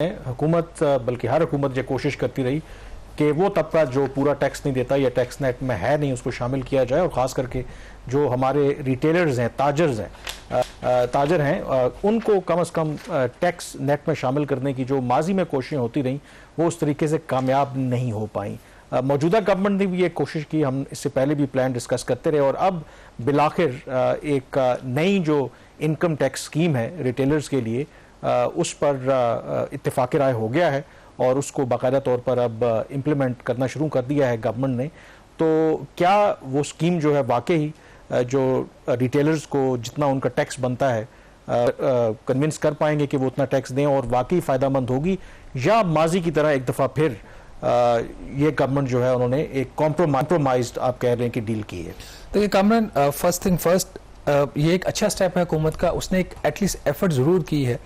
हुकूमत बल्कि हर हुकूमत ये कोशिश करती रही कि वो तबका जो पूरा टैक्स नहीं देता या टैक्स नेट में है नहीं उसको शामिल किया जाए, और ख़ास करके जो हमारे रिटेलर्स हैं, ताजर हैं, उनको कम से कम टैक्स नेट में शामिल करने की जो माजी में कोशिशें होती रहीं वो उस तरीके से कामयाब नहीं हो पाई। मौजूदा गवर्नमेंट ने भी ये कोशिश की, हम इससे पहले भी प्लान डिस्कस करते रहे, और अब बिलाखिर एक नई जो इनकम टैक्स स्कीम है रिटेलर्स के लिए उस पर इत्तेफाक राय हो गया है और उसको बाकायदा तौर पर अब इम्प्लीमेंट करना शुरू कर दिया है गवर्नमेंट ने। तो क्या वो स्कीम जो है वाकई जो रिटेलर्स को जितना उनका टैक्स बनता है कन्विंस कर पाएंगे कि वो उतना टैक्स दें और वाकई फ़ायदेमंद होगी, या माजी की तरह एक दफ़ा फिर ये गवर्नमेंट जो है उन्होंने एक कॉम्प्रोमाइज्ड आप कह रहे हैं कि डील की है? देखिए कामरान, फर्स्ट थिंग फर्स्ट, ये एक अच्छा स्टेप है हुकूमत का। उसने एक एटलीस्ट एफर्ट ज़रूर की है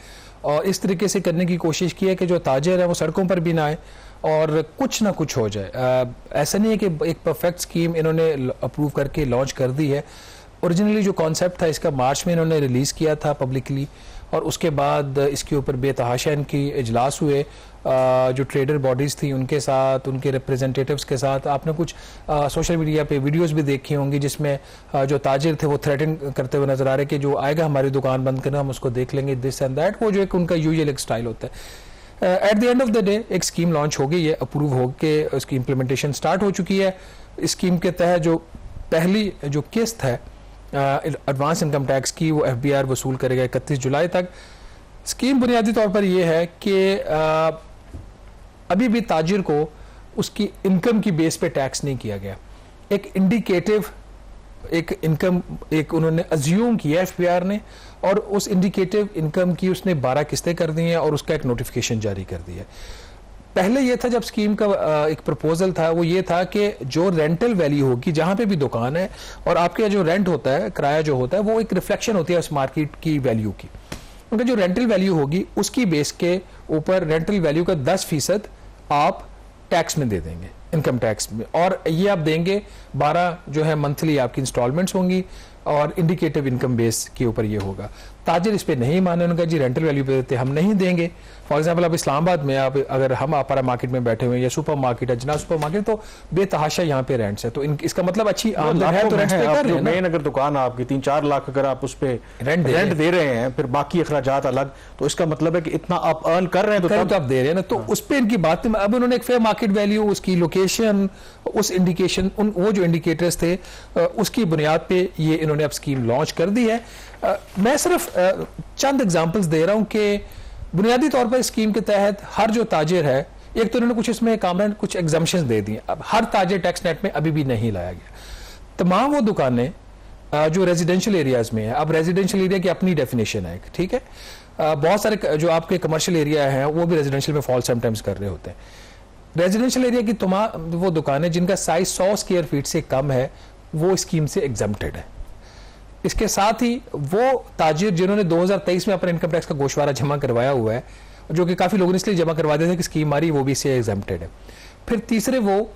और इस तरीके से करने की कोशिश की है कि जो ताजर है वो सड़कों पर भी ना आए और कुछ ना कुछ हो जाए। ऐसा नहीं है कि एक परफेक्ट स्कीम इन्होंने अप्रूव करके लॉन्च कर दी है। ओरिजिनली जो कॉन्सेप्ट था इसका मार्च में इन्होंने रिलीज़ किया था पब्लिकली, और उसके बाद इसके ऊपर बेतहाशा इनकी इजलास हुए जो ट्रेडर बॉडीज़ थी उनके साथ, उनके रिप्रेजेंटेटिव्स के साथ। आपने कुछ सोशल मीडिया पे वीडियोस भी देखी होंगी जिसमें जो ताजिर थे वो थ्रेटन करते हुए नजर आ रहे कि जो आएगा हमारी दुकान बंद करना हम उसको देख लेंगे, दिस एंड दैट। वो जो एक उनका यूजुअल एक स्टाइल होता है। At the end of the day एक स्कीम लॉन्च हो गई है, अप्रूव हो के उसकी इम्प्लीमेंटेशन स्टार्ट हो चुकी है। स्कीम के तहत जो पहली जो किस्त है एडवांस इनकम टैक्स की वो FBR वसूल करेगा 31 जुलाई तक। स्कीम बुनियादी तौर पर यह है कि अभी भी ताजिर को उसकी इनकम की बेस पे टैक्स नहीं किया गया। एक इंडिकेटिव एक इनकम एक उन्होंने अज्यूम किया FBR ने, और उस इंडिकेटिव इनकम की उसने 12 किस्तें कर दी हैं और उसका एक नोटिफिकेशन जारी कर दिया। पहले ये था जब स्कीम का एक प्रपोजल था वो ये था कि जो रेंटल वैल्यू होगी जहां पे भी दुकान है और आपके जो रेंट होता है, किराया जो होता है, वो एक रिफ्लेक्शन होती है उस मार्केट की वैल्यू की। उनका जो रेंटल वैल्यू होगी उसकी बेस के ऊपर रेंटल वैल्यू का 10% आप टैक्स में दे देंगे, इनकम टैक्स में, और ये आप देंगे 12 जो है मंथली आपकी इंस्टॉलमेंट्स होंगी और इंडिकेटिव इनकम बेस के ऊपर ये होगा। ताजिर इस पे नहीं माने, उन्होंने कहा जी रेंटल वैल्यू पे देते हम नहीं देंगे। फॉर एग्जांपल अब इस्लामाबाद में आप अगर हम आपारा मार्केट में बैठे हुए हैं या सुपर मार्केट है, जना सुपर मार्केट, तो बेतहाशा यहाँ पे रेंट्स है, तो इसका मतलब अच्छी आमदन है तो रेंट्स पे कर रहे हैं। मेन अगर दुकान आपकी 3-4 लाख अगर आप उस पे रेंट दे रहे हैं, फिर बाकी अखराजात अलग, तो इसका मतलब है कि इतना आप अर्न कर रहे हैं तो आप दे रहे हैं ना, तो उस पर इनकी बात नहीं। अब उन्होंने एक फेयर मार्केट वैल्यू, उसकी लोकेशन, उस इंडिकेशन, वो जो इंडिकेटर्स थे उसकी बुनियाद पे ये इन्होंने अब स्कीम लॉन्च कर दी है। मैं सिर्फ चंद एग्जांपल्स दे रहा हूं कि बुनियादी तौर पर स्कीम के तहत हर जो ताजिर है, एक तो उन्होंने कुछ इसमें कामरान कुछ एग्जाम्पशंस दे दिए। अब हर ताजिर टैक्स नेट में अभी भी नहीं लाया गया। तमाम वो दुकानें जो रेजिडेंशियल एरियाज में है, अब रेजिडेंशियल एरिया की अपनी डेफिनेशन है, ठीक है, बहुत सारे जो आपके कमर्शियल एरिया है वो भी रेजिडेंशियल में फॉल समटाइम्स कर रहे होते हैं। रेजिडेंशियल एरिया की तमाम वो दुकानें जिनका साइज 100 स्क्वायर फीट से कम है वो स्कीम से एग्जम्प्टेड है। इसके साथ ही वो ताजिर जिन्होंने 2023 में अपने इनकम टैक्स का गोशवारा जमा करवाया हुआ है, जो कि काफी लोगों ने इसलिए जमा करवा दिया था कि स्कीम आ रही, वो भी इससे एग्जम्प्टेड है। फिर तीसरे वो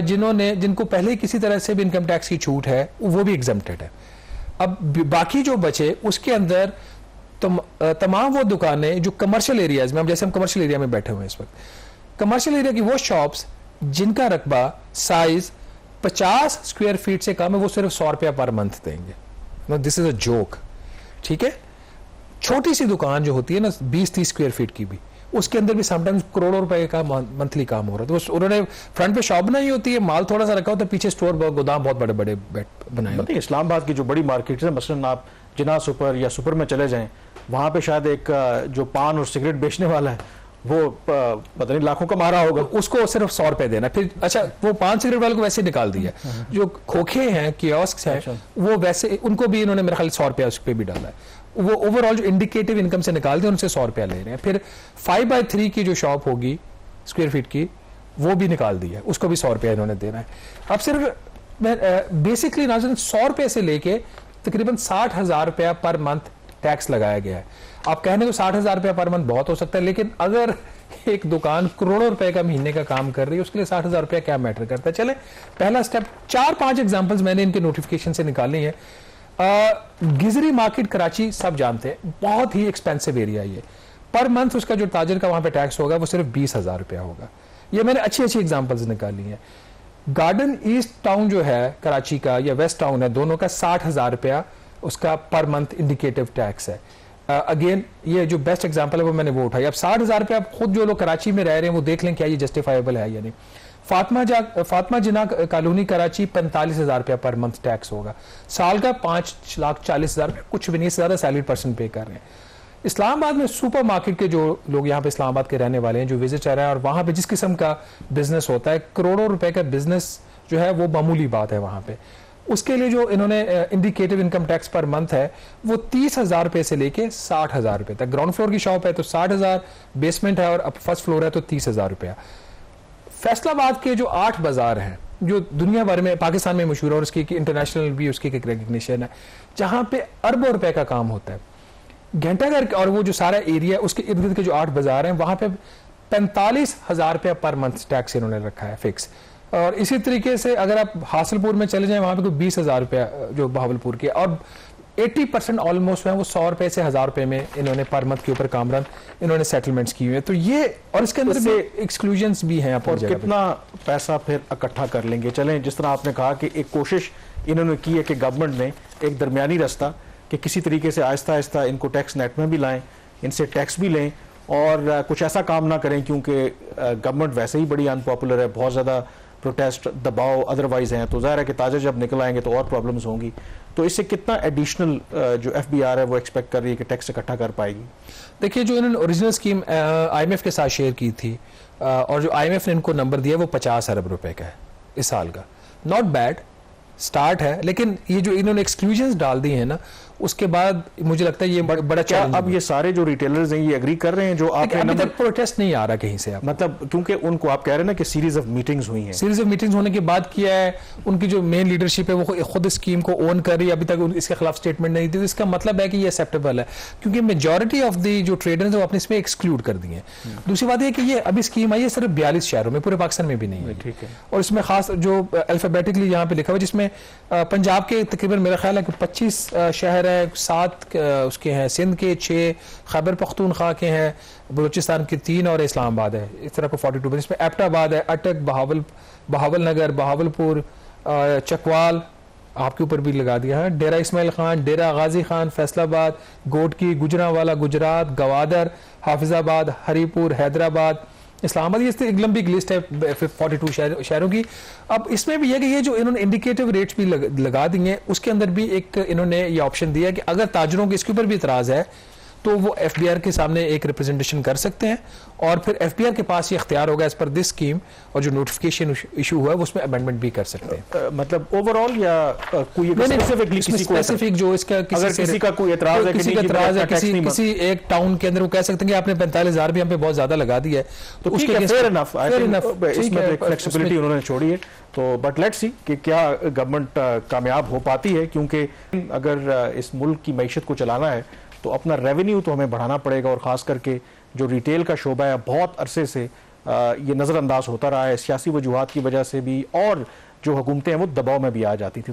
जिनको पहले ही किसी तरह से भी इनकम टैक्स की छूट है वो भी एग्जम्प्टेड है। अब बाकी जो बचे उसके अंदर तमाम वो दुकानें जो कमर्शियल एरियाज में, अब जैसे हम कमर्शियल एरिया में बैठे हुए हैं इस वक्त, कमर्शियल एरिया की वो शॉप्स जिनका रकबा साइज 50 स्क्वायर फीट से कम है वो सिर्फ 100 रुपया पर मंथ देंगे। दिस इज अ जोक, ठीक है। छोटी सी दुकान जो होती है ना 20-30 स्क्वायर फीट की भी, उसके अंदर भी समटाइम्स करोड़ों रुपए का मंथली काम हो रहा है। तो उन्होंने फ्रंट पे शॉप बनाई होती है, माल थोड़ा सा रखा होता है, पीछे स्टोर गोदाम बहुत बड़े बड़े बनाए होते हैं। इस्लामाबाद की जो बड़ी मार्केट है, मसलन आप जिना सुपर या सुपर में चले जाएं, वहां पे शायद एक जो पान और सिगरेट बेचने वाला है वो पता नहीं लाखों का मारा होगा, उसको सिर्फ 100 रुपए देना। फिर अच्छा वो 5 सिगरेट वाले को वैसे निकाल दिया। जो खोखे हैं, कियोस्क हैं, वो वैसे उनको भी इन्होंने मेरे ख्याल 100 रुपया उस पर भी डाला है। वो ओवरऑल जो इंडिकेटिव इनकम से निकाल दिया उनसे 100 रुपया ले रहे हैं। फिर 5/3 की जो शॉप होगी स्क्वायर फीट की वो भी निकाल दी है, उसको भी 100 रुपया इन्होंने देना है। अब सिर्फ बेसिकली नाज़रीन 100 रुपये से लेके तकरीबन 60,000 रुपया पर मंथ टैक्स लगाया गया है। आप कहने को 60,000 रुपया पर मंथ बहुत हो सकता है, लेकिन अगर एक दुकान करोड़ों रुपए का महीने का काम कर रही है उसके लिए 60,000 रुपया क्या मैटर करता है। चले पहला स्टेप, 4-5 एग्जांपल्स मैंने इनके नोटिफिकेशन से निकाली है। गिजरी मार्केट कराची सब जानते हैं, बहुत ही एक्सपेंसिव एरिया ये। पर मंथ उसका जो ताजर का वहां पे टैक्स होगा वो सिर्फ 20,000 रुपया होगा। ये मैंने अच्छी अच्छी एग्जांपल्स निकाली हैं। गार्डन ईस्ट टाउन जो है कराची का या वेस्ट टाउन है, दोनों का 60,000 रुपया उसका पर मंथ इंडिकेटिव टैक्स है। अगेन ये जो बेस्ट एग्जांपल है वो मैंने वो उठाई। अब 60,000 रुपया खुद जो लोग कराची में रह रहे हैं वो देख लें क्या ये जस्टिफाइबल है या नहीं। फातिमा जिना कॉलोनी कराची 45,000 रुपया पर मंथ टैक्स होगा, साल का 5,40,000 कुछ भी नहीं, ज़्यादा सैलरी पर्सन पे कर रहे हैं। इस्लामाबाद में सुपर मार्केट के जो लोग यहाँ पे इस्लामाबाद के रहने वाले हैं, जो विजिटर हैं और वहाँ पे जिस किस्म का बिजनेस होता है, करोड़ों रुपए का बिजनेस जो है वो मामूली बात है वहाँ पे। उसके लिए जो इन्होंने indicative income tax per month है वो 30,000 रुपए से लेके 60,000 रुपए तक। ग्राउंड फ्लोर की शॉप है तो 60,000, बेसमेंट है और अब फर्स्ट फ्लोर है तो 30,000 रुपया। फैसलाबाद के जो 8 बाजार हैं जो दुनिया भर में पाकिस्तान में मशहूर है और उसकी इंटरनेशनल भी उसकी एक रिकग्निशन है, जहाँ पे अरबों रुपए का काम होता है। घंटाघर और वो जो सारा एरिया उसके इर्द गिर्द के जो 8 बाजार हैं वहाँ पे 45,000 रुपया पर मंथ टैक्स इन्होंने रखा है फिक्स। और इसी तरीके से अगर आप हासिलपुर में चले जाएं वहाँ पे कोई 20,000 रुपया जो बहावलपुर के, और 80% ऑलमोस्ट है वो 100 रुपए से 1,000 रुपए में इन्होंने पर मंथ के ऊपर कामरान इन्होंने सेटलमेंट्स की हुई है। तो ये और इसके अंदर से एक्सक्लूजन्स भी हैं। और कितना पैसा फिर इकट्ठा कर लेंगे? चलें, जिस तरह आपने कहा कि एक कोशिश इन्होंने की है कि गवर्नमेंट ने एक दरमियानी रास्ता कि किसी तरीके से आहिस्ता आहिस्ता इनको टैक्स नेट में भी लाएं, इनसे टैक्स भी लें और कुछ ऐसा काम ना करें, क्योंकि गवर्नमेंट वैसे ही बड़ी अनपॉपुलर है, बहुत ज़्यादा प्रोटेस्ट दबाव अदरवाइज हैं, तो ज़ाहिर है कि ताजर जब निकल आएंगे तो और प्रॉब्लम्स होंगी। तो इससे कितना एडिशनल जो FBR है वो एक्सपेक्ट कर रही है कि टैक्स इकट्ठा कर पाएगी? देखिए, जो इन्होंने ओरिजिनल स्कीम IMF के साथ शेयर की थी और जो IMF ने इनको नंबर दिया वो 50 अरब रुपए का है इस साल का। नॉट बैड स्टार्ट है, लेकिन ये जो इन्होंने एक्सक्लूजन्स डाल दी है ना, उसके बाद मुझे लगता है ये बड़ा क्या अब ये सारे जो रिटेलर्स हैं ये एग्री कर रहे हैं? जो आपने अभी तक प्रोटेस्ट नहीं आ रहा कहीं से, मतलब क्योंकि उनको आप कह रहे हैं ना कि सीरीज ऑफ मीटिंग्स हुई हैं, सीरीज ऑफ मीटिंग्स होने के बाद किया है, उनकी जो मेन लीडरशिप है वो खुद स्कीम को ओन कर रही है, अभी तक इसके खिलाफ स्टेटमेंट नहीं दी। तो इसका मतलब है कि ये एक्सेप्टेबल है, क्योंकि मेजॉरिटी ऑफ द जो ट्रेडर्स वो अपने इसमें एक्सक्लूड कर दिए। दूसरी बात है कि ये अभी स्कीम आई है सिर्फ 42 शहरों में, पूरे पाकिस्तान में भी नहीं है। ठीक है। और इसमें खास जो अल्फाबेटिकली यहाँ पे लिखा हुआ है, जिसमें पंजाब के तकरीबन मेरा ख्याल है कि 25 शहर है, 7 उसके हैं, सिंध के 6, खैबर पख्तूनख्वा के हैं, बलूचिस्तान के 3 और इस्लामाबाद है। इस तरह को 42। इसमें एबटाबाद है, अटक, बहावल नगर, बहावलपुर, चकवाल आपके ऊपर भी लगा दिया है, डेरा इस्माइल खान, डेरा गाजी खान, फैसलाबाद, गोडकी, गुजरांवाला गुजरात, गवादर, हाफिजाबाद, हरीपुर, हैदराबाद, इस्लामाबाद। ये एक लंबी लिस्ट है 42 शहरों की। अब इसमें भी है कि ये जो इन्होंने इंडिकेटिव रेट्स भी लगा दिए, उसके अंदर भी एक इन्होंने ये ऑप्शन दिया कि अगर ताजरों के इसके ऊपर भी इतराज है तो वो FBR के सामने एक रिप्रेजेंटेशन कर सकते हैं और फिर FBR के पास ये इख्तियार होगा एज पर दिस स्कीम, और जो नोटिफिकेशन इशू हुआ है उसमें अमेंडमेंट भी कर सकते हैं। मतलब ओवरऑल या कोई स्पेसिफिक जो इसका किसी का कोई एतराज है, किसी एक टाउन के अंदर वो कह सकते हैं कि आपने 45,000 भी हम पे बहुत ज्यादा लगा दी है, तो उसके फेयर इनफ, इसमें फ्लेक्सिबिलिटी उन्होंने छोड़ी है। तो बट लेट्स सी कि क्या गवर्नमेंट कामयाब हो पाती है, क्योंकि अगर इस मुल्क की मईशत को चलाना है तो अपना रेवेन्यू तो हमें बढ़ाना पड़ेगा, और ख़ास करके जो रिटेल का शोबा है बहुत अरसे से ये नज़रअंदाज होता रहा है, सियासी वजूहात की वजह से भी, और जो हुकूमतें हैं वो दबाव में भी आ जाती थी।